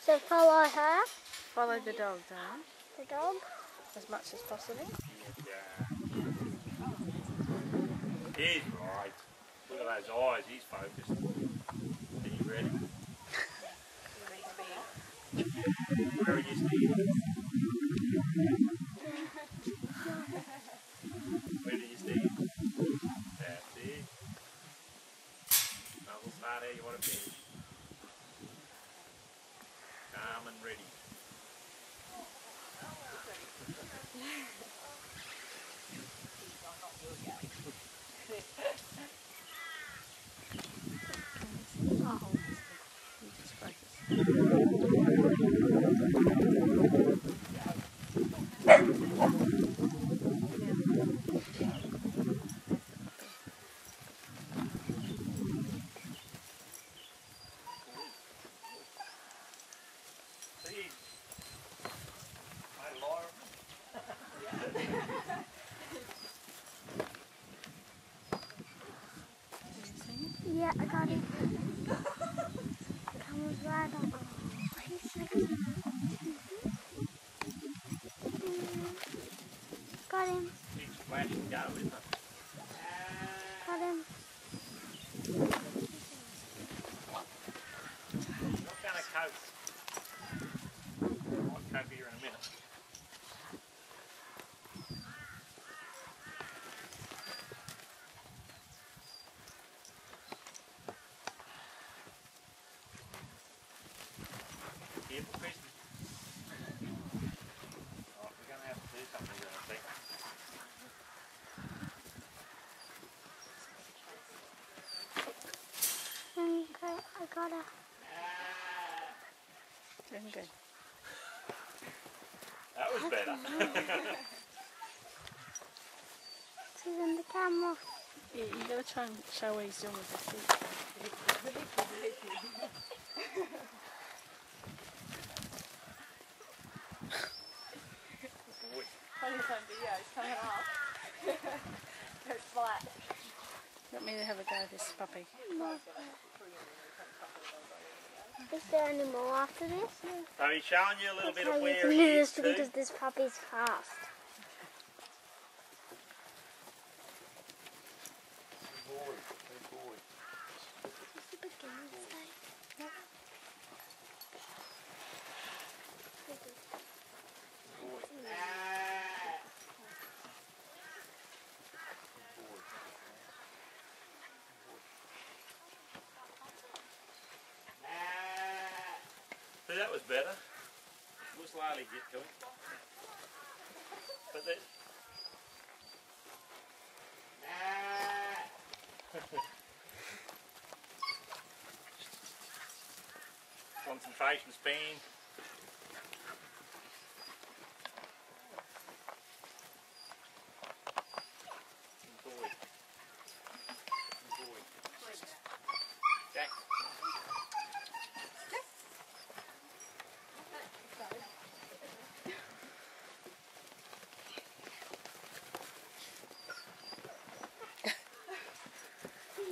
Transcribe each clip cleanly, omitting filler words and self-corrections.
So follow her. Follow the dog, darling. The dog. As much as possible. He's right. Look at those eyes, he's focused. Are you ready? Where are you standing? Where do you stand? That's it. Now we'll start how you want to finish. Calm and ready. Yeah, I got it. The camera's right on. Got him. He's flashing go, isn't it? Got him. What kind of coat? I'll coat here in a minute. Careful, Christie. Oh, we're going to have to do something here in a second. Okay, I got her. Doing good. That was better. She's in the camera. Yeah, you got to try and show what he's doing with the feet. It's coming off. It's flat. You want me to have a go at this puppy? Is there any more after this? So he's showing you a little bit That's of how you where can he do is this too. because this puppy's fast. So that was better. We'll slowly get to it. But that... Concentration span. Good boy. Good boy. Jack.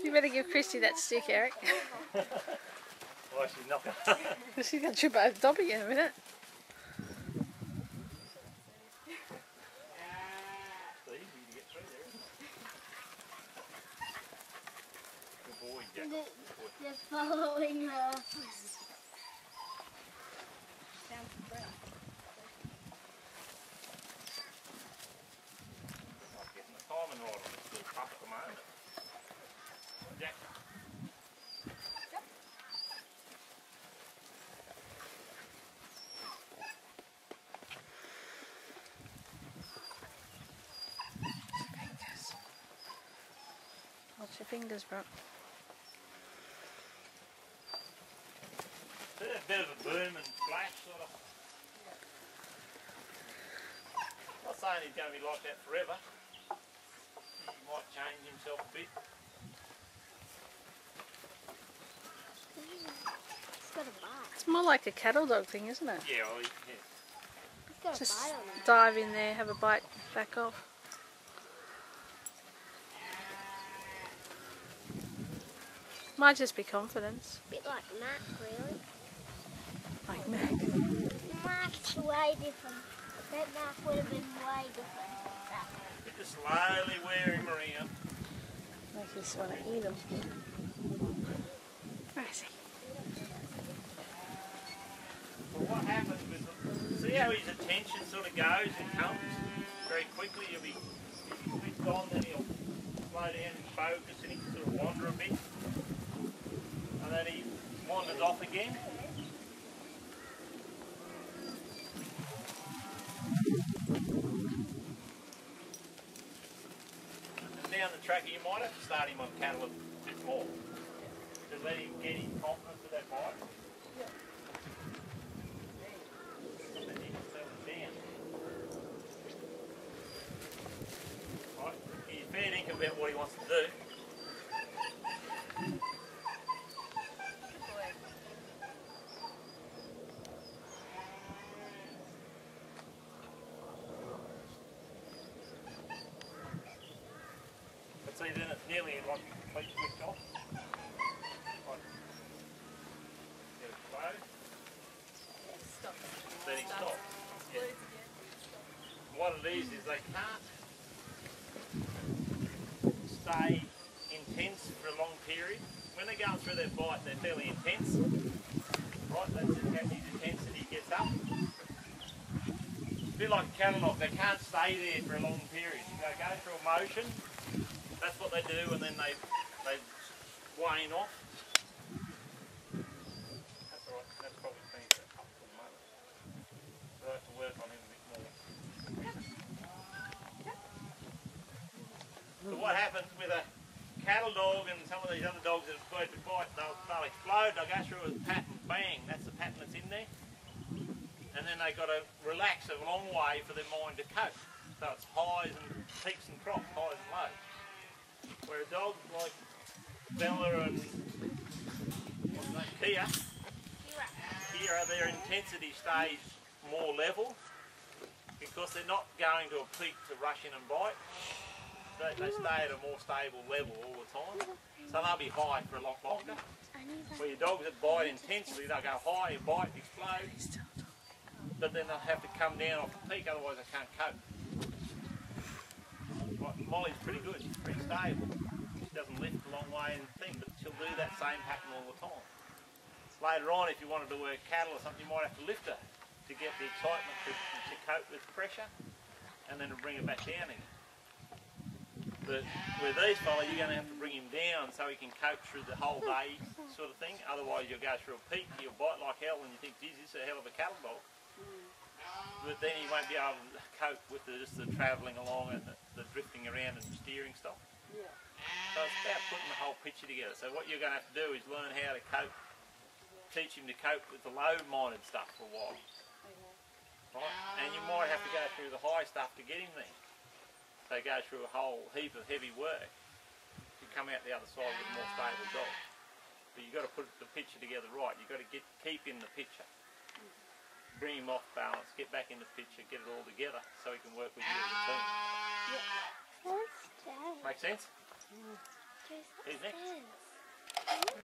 You better give Christie that stick, Eric. Why she's not going to... She's going to trip over Dobby in a minute. It's easy to get through there, isn't it? Good boy, Jack. Good boy. They're following her. Not getting the timing right on this little pup at the moment. Jack. Watch your fingers, bro. A bit of a boom and flash sort of. Not saying he's going to be like that forever. He might change himself a bit. He's got a bite. It's more like a cattle dog thing, isn't it? Yeah, well, yeah. He's got a Just bite on her. dive in there, have a bite, back off. Might just be confidence. A bit like Matt, really. Like me. way different. That mark would have been way different. That. You just slowly wear him around. Makes you just want to eat them. Where is he? Well, what happens with them, see how his attention sort of goes and comes very quickly? He'll be switched on, then he'll slow down and focus and he can sort of wander a bit. And then he wanders off again. And down the track you might have to start him on cattle a bit more to let him get his confidence with that bite. And then he can settle down. Right, he's fair dinkum about what he wants to do. But see, then it's nearly like completely switched off. Right. Get it slow. Stop. Then he stops. Yeah. Glued again. What it is they can't stay intense for a long period. When they're going through their bite, they're fairly intense. Right, that's just how his intensity gets up. A bit like a cattle dog, they can't stay there for a long period. They go through a motion, that's what they do, and then they wane off. That's alright, that's probably been a couple of months. So I have to work on him a bit more. So what happens with a cattle dog and some of these other dogs that have to bite, they'll explode, they'll go through a pattern, bang, that's the pattern that's in there. And then they've got to relax a long way for their mind to cope. So it's highs and peaks and troughs, highs and lows. Where a dog like Bella and Kira, their intensity stays more level because they're not going to a peak to rush in and bite. They stay at a more stable level all the time. So they'll be high for a lot longer. Where your dogs that bite intensely, they'll go high, bite, explode. But then they'll have to come down off the peak, otherwise they can't cope. Right, Molly's pretty good, she's pretty stable. She doesn't lift a long way and thing, but she'll do that same pattern all the time. Later on, if you wanted to work cattle or something, you might have to lift her to get the excitement to cope with pressure, and then to bring her back down again. But with these fellas, you're going to have to bring him down so he can cope through the whole day sort of thing. Otherwise, you'll go through a peak, he'll bite like hell, and you think, geez, this is a hell of a cattle dog. But then he won't be able to cope with just the travelling along and the drifting around and steering stuff. Yeah. So it's about putting the whole picture together. So what you're going to have to do is learn how to cope, teach him to cope with the low-minded stuff for a while. Right? And you might have to go through the high stuff to get him there. So go through a whole heap of heavy work to come out the other side with a more stable dog. But you've got to put the picture together right. You've got to keep in the picture. Bring him off balance, get back in the picture, get it all together so he can work with you as a team. Where's Dad? Make sense? There's Who's next? upstairs.